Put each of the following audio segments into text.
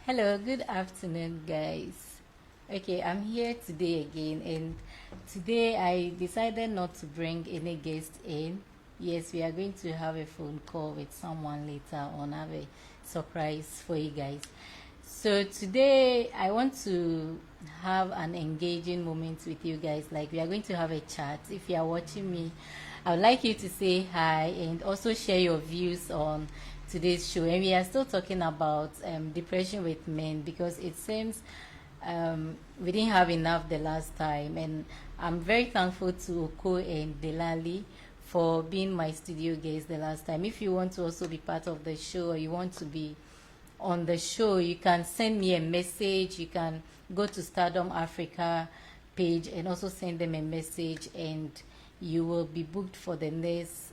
Hello, good afternoon, guys. Okay, I'm here today again, and today I decided not to bring any guest in. Yes, we are going to have a phone call with someone later on, have a surprise for you guys. So, today I want to have an engaging moment with you guys. Like, we are going to have a chat. If you are watching me, I would like you to say hi and also share your views on today's show. And we are still talking about depression with men because it seems we didn't have enough the last time. And I'm very thankful to Oko and Delali for being my studio guests the last time. If you want to also be part of the show or you want to be on the show, you can send me a message. You can go to Stardom Africa page and also send them a message, and you will be booked for the next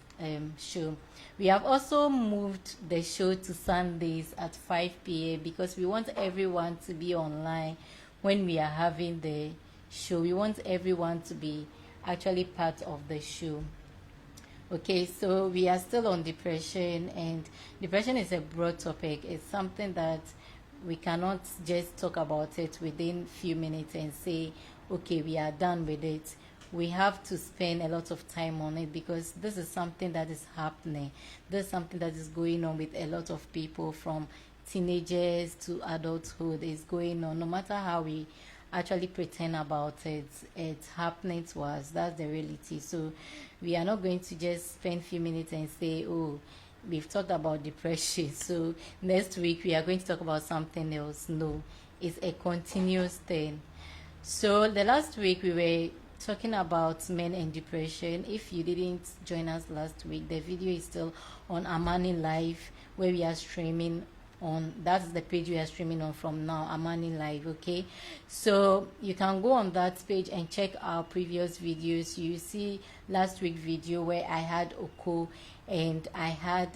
show. We have also moved the show to Sundays at 5 p.m. because we want everyone to be online when we are having the show. We want everyone to be actually part of the show. Okay, so we are still on depression, and depression is a broad topic. It's something that we cannot just talk about it within few minutes and say, okay, we are done with it. We have to spend a lot of time on it because this is something that is happening. This is something that is going on with a lot of people from teenagers to adulthood. Is going on. No matter how we actually pretend about it, it's happening to us. That's the reality. So we are not going to just spend few minutes and say, oh, we've talked about depression, so next week we are going to talk about something else. No, it's a continuous thing. So the last week we were talking about men and depression. If you didn't join us last week, the video is still on Amani Live, where we are streaming on. That's the page we are streaming on from now, Amani Live. Okay, so you can go on that page and check our previous videos. You see last week video where I had Oko and I had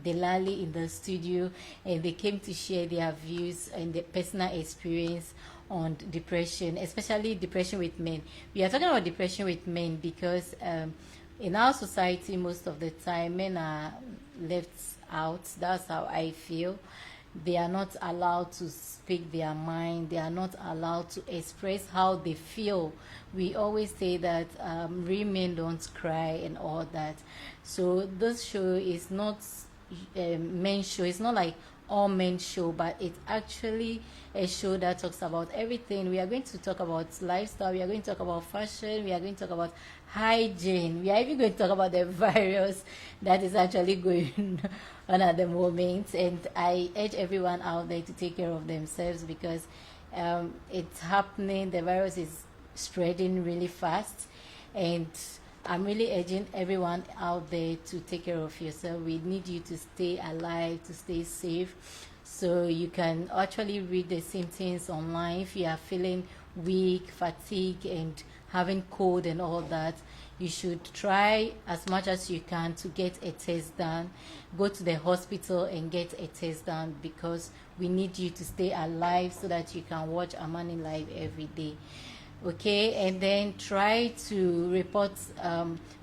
Delali in the studio, and they came to share their views and their personal experience on depression, especially depression with men. We are talking about depression with men because in our society, most of the time, men are left out. That's how I feel. They are not allowed to speak their mind. They are not allowed to express how they feel. We always say that real men don't cry and all that. So this show is not a men's show. It's not like all men show, but it's actually a show that talks about everything. We are going to talk about lifestyle. We are going to talk about fashion. We are going to talk about hygiene. We are even going to talk about the virus that is actually going on at the moment. And I urge everyone out there to take care of themselves because it's happening. The virus is spreading really fast, and I'm really urging everyone out there to take care of yourself. We need you to stay alive, to stay safe. So you can actually read the symptoms online. If you are feeling weak, fatigue, and having cold and all that, you should try as much as you can to get a test done. Go to the hospital and get a test done because we need you to stay alive so that you can watch Amani Live every day. Okay, and then try to report.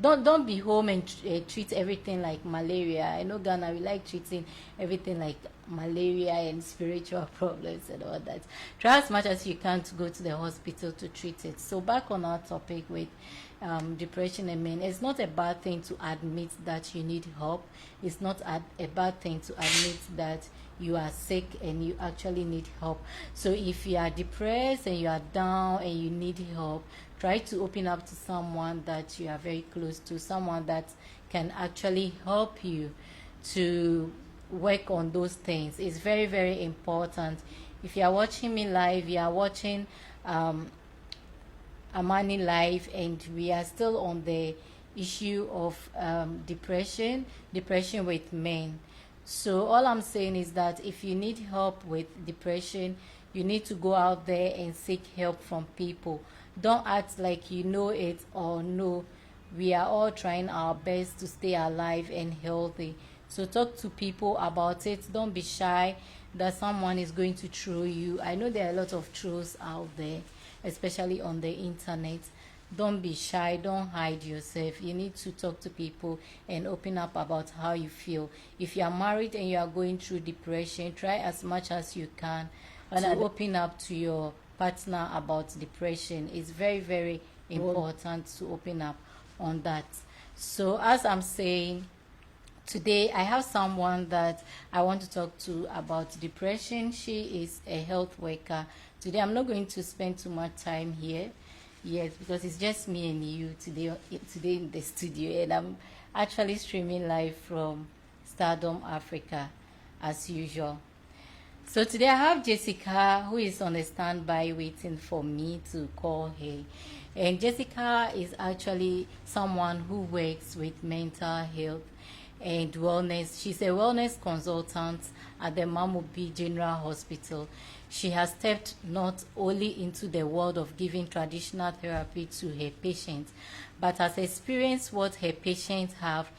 Don't be home and treat everything like malaria. I know Ghana, we like treating everything like malaria and spiritual problems and all that. Try as much as you can to go to the hospital to treat it. So back on our topic with depression and men, it's not a bad thing to admit that you need help. It's not a bad thing to admit that you are sick and you actually need help. So if you are depressed and you are down and you need help, try to open up to someone that you are very close to, someone that can actually help you to work on those things. It's very, very important. If you are watching me live, you are watching Amani Live, and we are still on the issue of depression with men. So all I'm saying is that if you need help with depression, you need to go out there and seek help from people. Don't act like you know it or no. We are all trying our best to stay alive and healthy. So talk to people about it. Don't be shy that someone is going to troll you. I know there are a lot of trolls out there, especially on the internet. Don't be shy, don't hide yourself. You need to talk to people and open up about how you feel. If you are married and you are going through depression, try as much as you can to open up to your partner about depression. It's very, very important to open up on that. So, as I'm saying, today I have someone that I want to talk to about depression. She is a health worker. Today I'm not going to spend too much time here. Yes, because it's just me and you today in the studio, and I'm actually streaming live from Stardom Africa as usual. So today I have Jessica who is on the standby waiting for me to call her. And Jessica is actually someone who works with mental health and wellness. She's a wellness consultant at the Mamobi General Hospital. She has stepped not only into the world of giving traditional therapy to her patients, but has experienced what her patients have,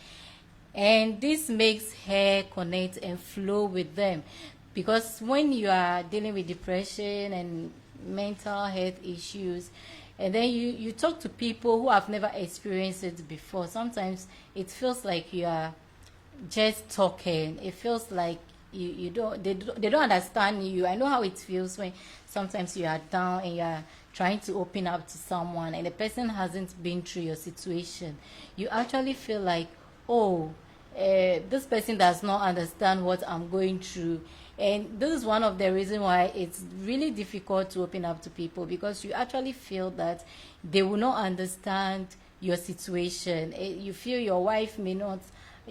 and this makes her connect and flow with them, because when you are dealing with depression and mental health issues, and then you talk to people who have never experienced it before, sometimes it feels like you are just talking. It feels like you don't they don't understand you. I know how it feels when sometimes you are down and you are trying to open up to someone and the person hasn't been through your situation. You actually feel like, oh, this person does not understand what I'm going through. And this is one of the reasons why it's really difficult to open up to people, because you actually feel that they will not understand your situation. You feel your wife may not,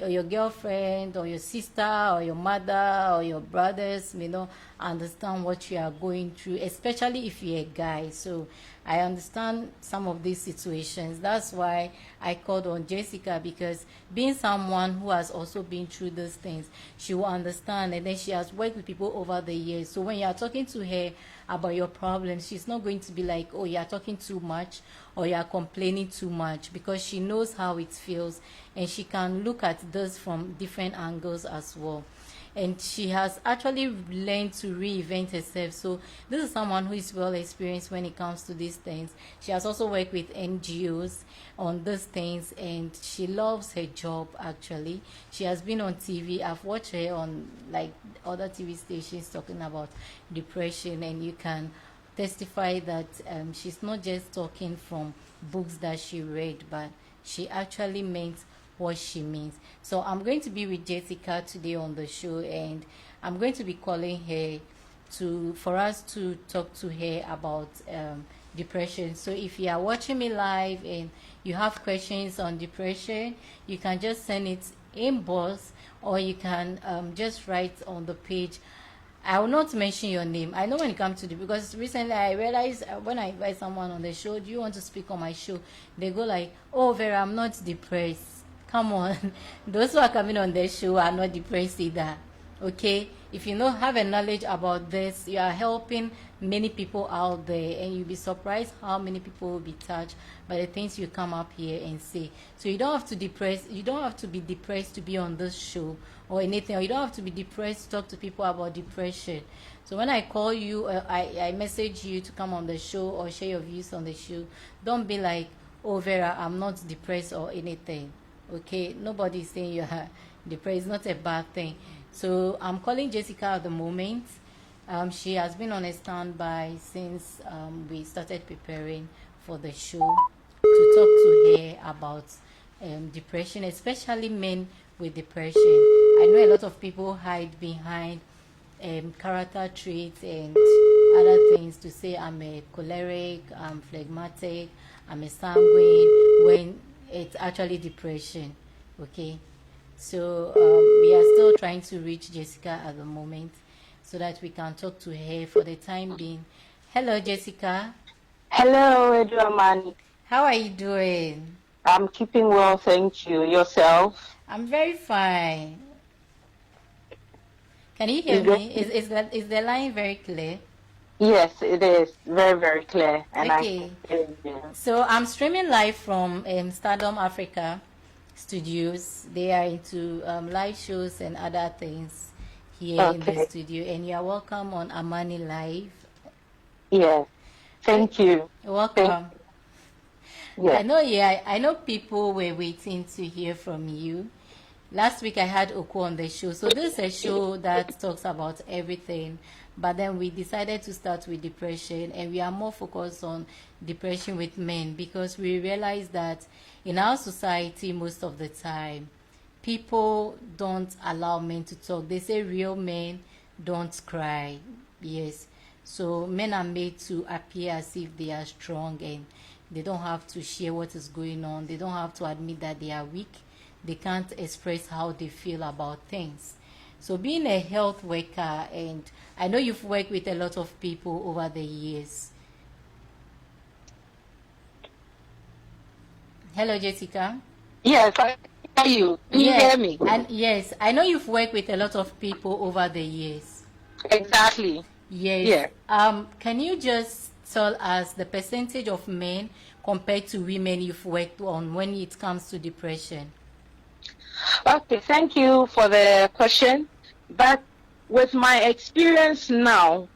or your girlfriend, or your sister, or your mother, or your brothers may not understand what you are going through, especially if you're a guy. So I understand some of these situations. That's why I called on Jessica, because being someone who has also been through these things, she will understand. And then she has worked with people over the years. So when you are talking to her about your problems, she's not going to be like, oh, you are talking too much or you are complaining too much, because she knows how it feels and she can look at this from different angles as well. And she has actually learned to reinvent herself. So this is someone who is well experienced when it comes to these things. She has also worked with NGOs on these things, and she loves her job. Actually, she has been on TV. I've watched her on like other TV stations talking about depression, and you can testify that she's not just talking from books that she read, but she actually meant what she means. So I'm going to be with Jessica today on the show, and I'm going to be calling her for us to talk to her about depression. So if you are watching me live and you have questions on depression, you can just send it inbox, or you can just write on the page. I will not mention your name. I know when it comes to because recently I realized when I invite someone on the show, do you want to speak on my show? They go like, oh, Vera, I'm not depressed. Come on. Those who are coming on the show are not depressed either. Okay? If you know have a knowledge about this, you are helping many people out there, and you'll be surprised how many people will be touched by the things you come up here and say. So you don't have to be depressed to be on this show or anything, or you don't have to be depressed to talk to people about depression. So when I call you, I message you to come on the show or share your views on the show, don't be like, oh, Vera, I'm not depressed or anything. Okay? Nobody is saying you are depressed. It's not a bad thing. So I'm calling Jessica at the moment. She has been on a standby since we started preparing for the show, to talk to her about depression, especially men with depression. I know a lot of people hide behind character traits and other things to say I'm a choleric, I'm phlegmatic, I'm a sanguine, when it's actually depression. Okay? So we are still trying to reach Jessica at the moment so that we can talk to her for the time being. Hello, Jessica. Hello, Edramani. How are you doing? I'm keeping well, thank you. Yourself? I'm very fine. Can you hear Is that, me? Is the line very clear? yes, it is very, very clear, and I can Okay. hear you. So I'm streaming live from Stardom Africa studios. They are into live shows and other things here in the Okay, studio, and you are welcome on Amani Live. yes, I, thank you. Thank welcome. Yeah. I know people were waiting to hear from you. Last week I had Oko on the show. So this is a show that talks about everything. But then we decided to start with depression, and we are more focused on depression with men because we realize that in our society most of the time people don't allow men to talk. They say real men don't cry. Yes. So men are made to appear as if they are strong, and they don't have to share what is going on. They don't have to admit that they are weak. They can't express how they feel about things. So being a health worker, and I know you've worked with a lot of people over the years. Hello, Jessica. Yes, I hear you. Can you hear me? And yes, I know you've worked with a lot of people over the years. Exactly. Yes. Yeah. Can you just tell us the percentage of men compared to women you've worked on when it comes to depression? Okay, thank you for the question. But with my experience now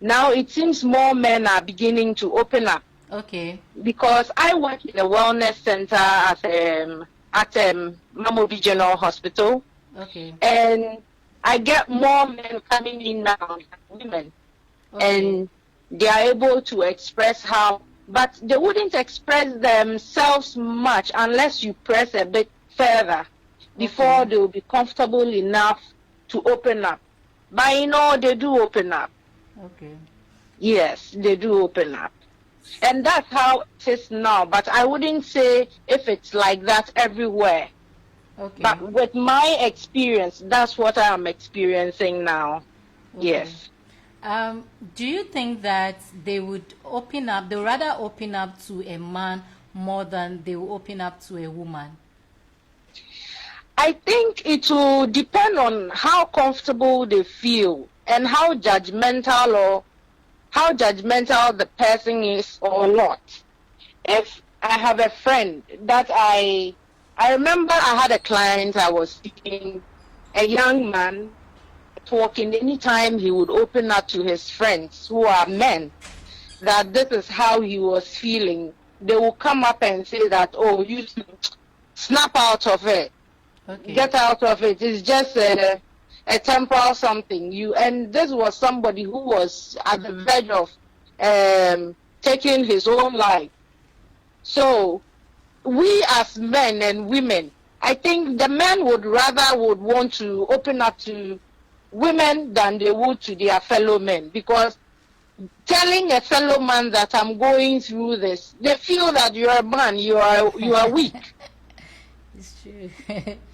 it seems more men are beginning to open up. Okay. Because I work in a wellness center at Mamobi General Hospital. Okay. And I get more men coming in now than women. Okay. And they are able to express how, but they wouldn't express themselves much unless you press a bit further before they will be comfortable enough to open up. But they do open up. Okay. Yes, they do open up. And that's how it is now. But I wouldn't say if it's like that everywhere. Okay. But with my experience, that's what I am experiencing now. Okay. Yes. Do you think that they would open up, they would rather open up to a man more than they will open up to a woman? I think it will depend on how comfortable they feel and how judgmental the person is or not. If I have a friend that I remember I had a client I was seeing, a young man talking, anytime he would open up to his friends who are men, that this is how he was feeling. They will come up and say that, oh, you snap out of it. Okay. Get out of it. It's just a temporal something. And this was somebody who was at the verge of taking his own life. So we as men and women, I think the men would want to open up to women than they would to their fellow men, because telling a fellow man that I'm going through this, they feel that you're a man, you are weak. It's true.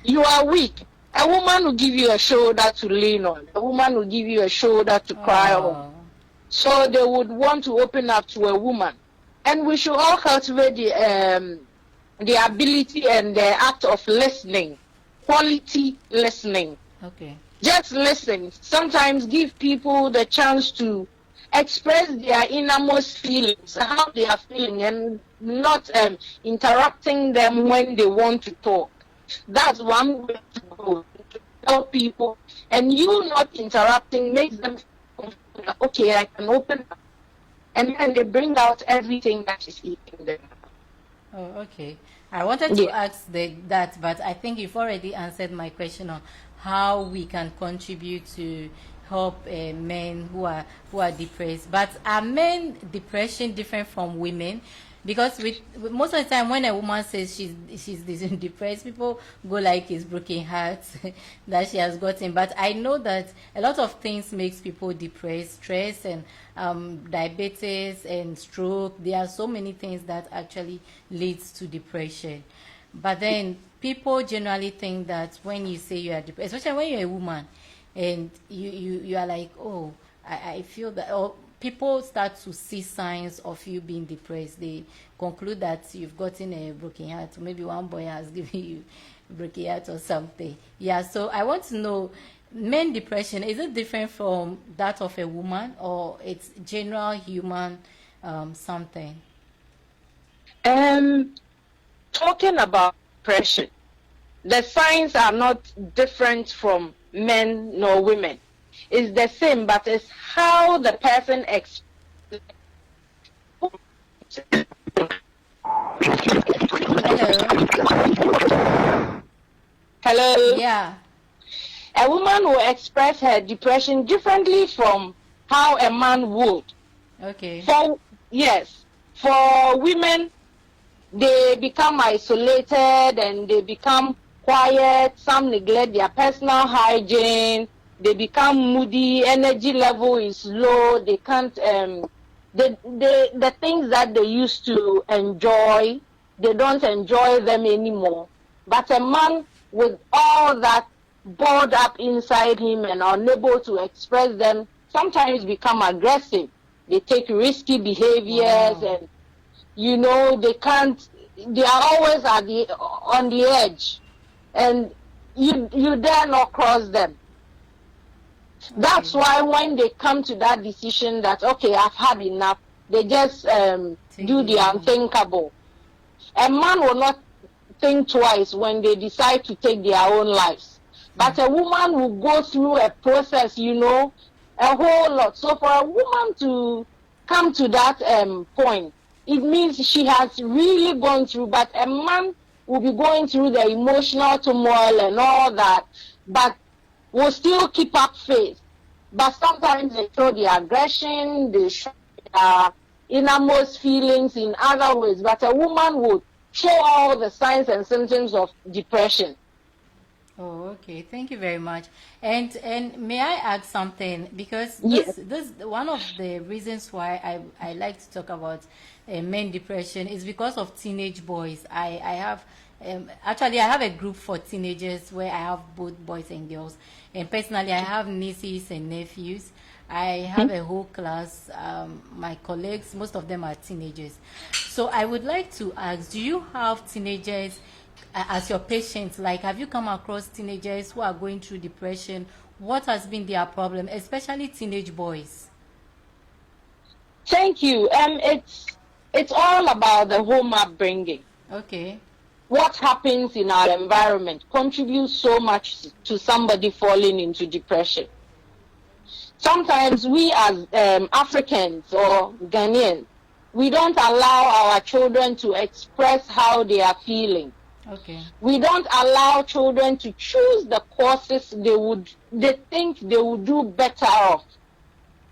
You are weak. A woman will give you a shoulder to lean on. A woman will give you a shoulder to cry on. So they would want to open up to a woman. And we should all cultivate the ability and the act of listening, quality listening. Okay. Just listen. Sometimes give people the chance to express their innermost feelings, how they are feeling, and not interrupting them when they want to talk. That's one way to go, to tell people, and you not interrupting makes them feel okay, I can open up. And then they bring out everything that is eating them. Oh, okay. I wanted to ask that, but I think you've already answered my question on how we can contribute to help men who are depressed. But are men depression different from women? Because with most of the time when a woman says she's depressed, people go like it's broken heart that she has gotten. But I know that a lot of things makes people depressed, stress and diabetes and stroke. There are so many things that actually leads to depression. But then people generally think that when you say you are depressed, especially when you're a woman, and you are like, oh, I feel that, or people start to see signs of you being depressed. They conclude that you've gotten a broken heart, or maybe one boy has given you a broken heart or something. Yeah, so I want to know, men depression, is it different from that of a woman, or it's general human something? Talking about depression, the signs are not different from men nor women. It's the same, but it's how the person Hello. Hello. Yeah. A woman will express her depression differently from how a man would. Okay. For women, they become isolated and they become quiet. Some neglect their personal hygiene. They become moody. Energy level is low. They can't the things that they used to enjoy, they don't enjoy them anymore. But a man with all that boiled up inside him and unable to express them sometimes become aggressive. They take risky behaviors. Wow. And they can't, they are always on the edge, and you dare not cross them. That's why when they come to that decision that, okay, I've had enough, they just do the unthinkable. A man will not think twice when they decide to take their own lives. But a woman will go through a process, a whole lot. So for a woman to come to that point, it means she has really gone through. But a man will be going through the emotional turmoil and all that, but will still keep up faith. But sometimes they show the aggression, they show their innermost feelings in other ways. But a woman would show all the signs and symptoms of depression. Oh, okay. Thank you very much. And may I add something? Because Yes. this one of the reasons why I like to talk about men depression is because of teenage boys. I have actually I have a group for teenagers where I have both boys and girls. And personally, I have nieces and nephews. I have a whole class. My colleagues, most of them are teenagers. So I would like to ask, do you have teenagers as your patients? Like, have you come across teenagers who are going through depression? What has been their problem, especially teenage boys? Thank you. It's all about the home upbringing. Okay. What happens in our environment contributes so much to somebody falling into depression. Sometimes we as Africans or Ghanaians, we don't allow our children to express how they are feeling. Okay. We don't allow children to choose the courses they think they would do better off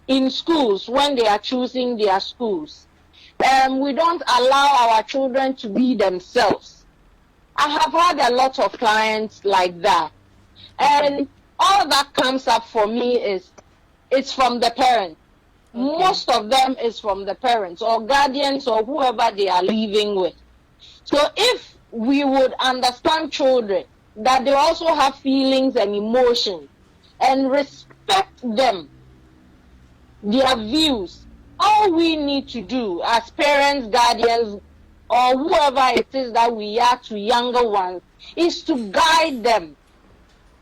in schools when they are choosing their schools. We don't allow our children to be themselves. I have had a lot of clients like that. And all that comes up for me is it's from the parents. Okay. Most of them is from the parents or guardians or whoever they are living with. So if we would understand children, that they also have feelings and emotions, and respect them, their views, all we need to do as parents, guardians, or whoever it is that we are to younger ones is to guide them,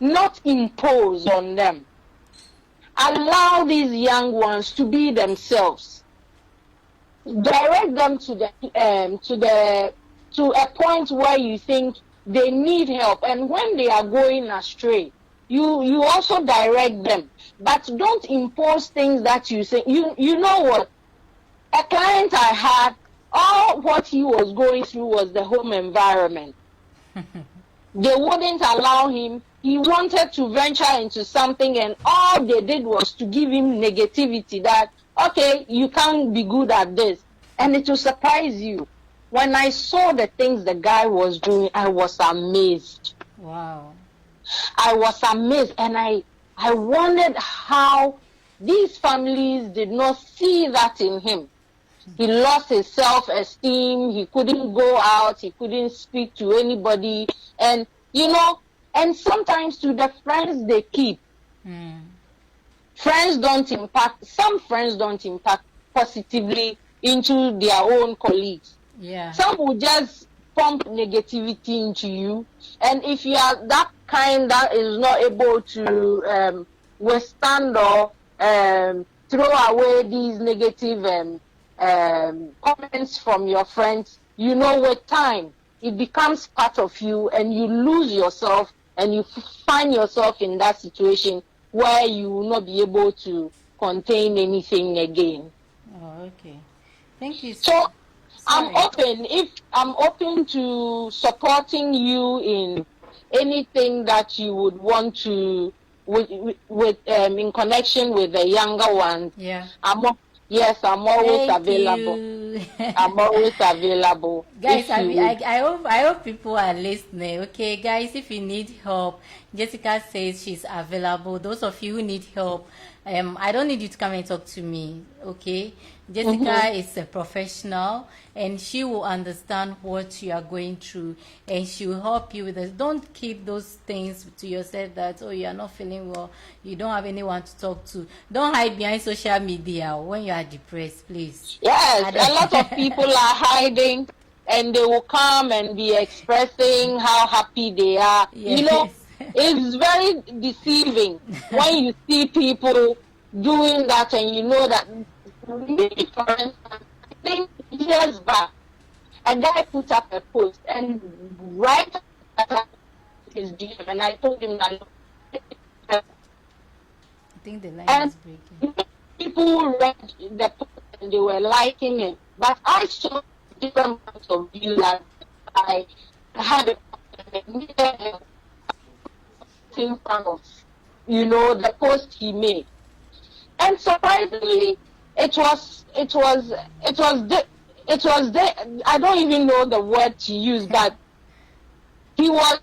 not impose on them. Allow these young ones to be themselves. Direct them to a point where you think they need help, and when they are going astray, you also direct them, but don't impose things that you say. You know what? A client I had, all what he was going through was the home environment. They wouldn't allow him. He wanted to venture into something, and all they did was to give him negativity that, okay, you can't be good at this. And it will surprise you. When I saw the things the guy was doing, I was amazed. Wow. I was amazed, and I wondered how these families did not see that in him. He lost his self-esteem. He couldn't go out. He couldn't speak to anybody. And, and sometimes to the friends they keep, friends don't impact, some friends don't impact positively into their own colleagues. Yeah. Some will just pump negativity into you. And if you are that kind that is not able to withstand or throw away these negative comments from your friends, with time, it becomes part of you and you lose yourself and you find yourself in that situation where you will not be able to contain anything again. Oh, okay. Thank you. So I'm Sorry. open. If I'm open to supporting you in anything that you would want to with in connection with the younger ones. Yeah. Yes, I'm always Thank available. you. I'm always available Guys, if you would. I hope people are listening. Okay, guys, if you need help, Jessica says she's available. Those of you who need help, I don't need you to come and talk to me. Okay, Jessica Mhm. is a professional, and she will understand what you are going through, and she will help you with this. Don't keep those things to yourself. That oh, you are not feeling well, you don't have anyone to talk to. Don't hide behind social media when you are depressed, please. Yes, I a lot of people don't- are hiding and they will come and be expressing how happy they are. You know, Yes. it's very deceiving when you see people doing that and you know that, maybe for instance, I think years back, a guy put up a post and right after his DM, and I told him that, I think the line and is breaking. people read the post and they were liking it. But I saw different points of view that I had a in front of, the post he made. And surprisingly, I don't even know the word to use, but he was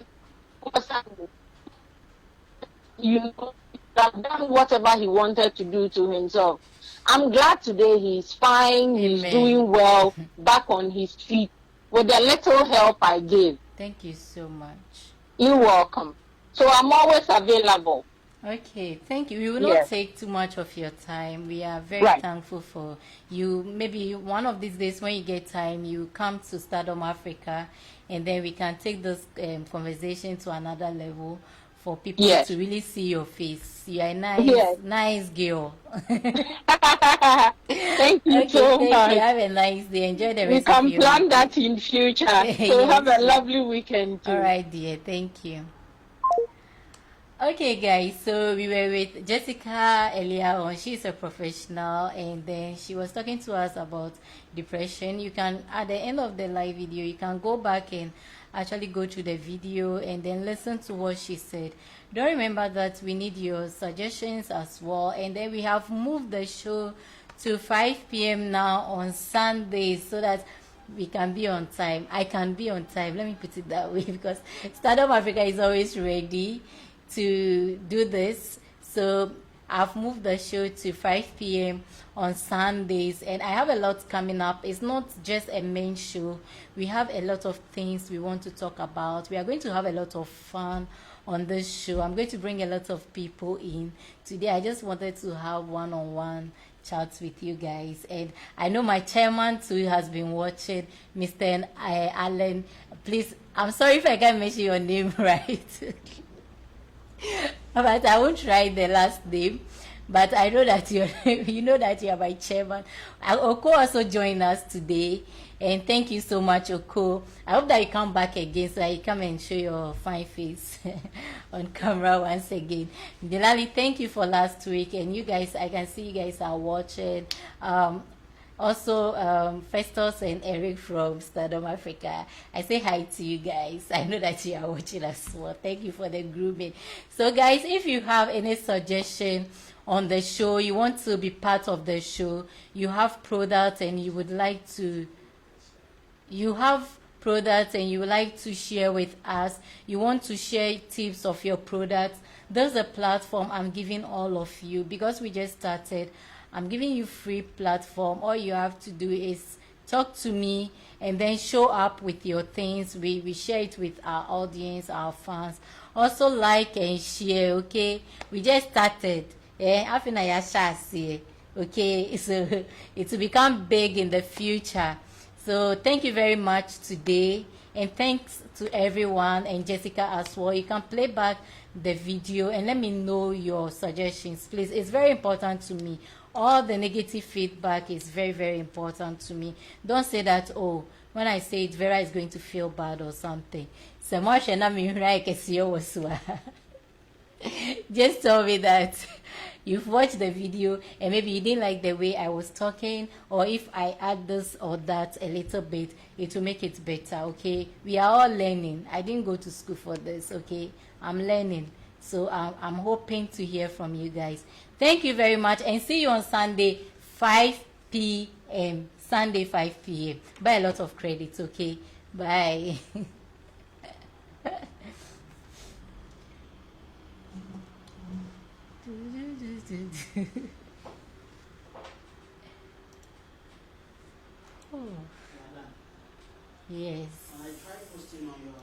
have done whatever he wanted to do to himself. I'm glad today he's fine, he's Amen. doing well, back on his feet with the little help I gave. Thank you so much. You're welcome. So I'm always available. Okay, thank you. We will not Yes. take too much of your time. We are very Right. thankful for you. Maybe one of these days when you get time, you come to Stardom Africa, and then we can take this conversation to another level for people Yes. to really see your face. You are a nice, Yes. nice girl. Thank you Okay, so thank much. you. Have a nice day. Enjoy the We rest of can your plan week. that in future. So have Yes, a yes. lovely weekend too. All right, dear. Thank you. Okay, guys, so we were with Jessica earlier on. She's a professional, and then she was talking to us about depression. You can, at the end of the live video, you can go back and actually go to the video and then listen to what she said. Don't remember that we need your suggestions as well, and then we have moved the show to 5 p.m. now on Sundays so that we can be on time. I can be on time. Let me put it that way because Stardom Africa is always ready to do this. So I've moved the show to 5 p.m. on Sundays, and I have a lot coming up. It's not just a main show. We have a lot of things we want to talk about. We are going to have a lot of fun on this show. I'm going to bring a lot of people in. Today I just wanted to have one-on-one chats with you guys, and I know my chairman too has been watching, Mr. Allen. Please, I'm sorry if I can't mention your name right. But I won't try the last name. But I know that you know that you are my chairman. Oko also joined us today, and thank you so much, Oko. I hope that you come back again so that you come and show your fine face on camera once again. Delali, thank you for last week, and you guys, I can see you guys are watching. Also, Festus and Eric from Stardom Africa. I say hi to you guys. I know that you are watching as well. Thank you for the grooming. So, guys, if you have any suggestion on the show, you want to be part of the show, you have products and you would like to share with us, you want to share tips of your products, there's a platform I'm giving all of you because we just started. I'm giving you free platform. All you have to do is talk to me and then show up with your things. We share it with our audience, our fans. Also like and share, okay? We just started. Okay, so it will become big in the future. So thank you very much today, and thanks to everyone and Jessica as well. You can play back the video and let me know your suggestions, please. It's very important to me. All the negative feedback is very, very important to me. Don't say that, oh, when I say it, Vera is going to feel bad or something. Just tell me that you've watched the video and maybe you didn't like the way I was talking, or if I add this or that a little bit, it will make it better. Okay, we are all learning. I didn't go to school for this. Okay, I'm learning. So I'm hoping to hear from you guys. Thank you very much, and see you on Sunday 5 p.m. Sunday 5 p.m. Buy a lot of credits. Okay, bye. Oh, yes. And I tried posting on your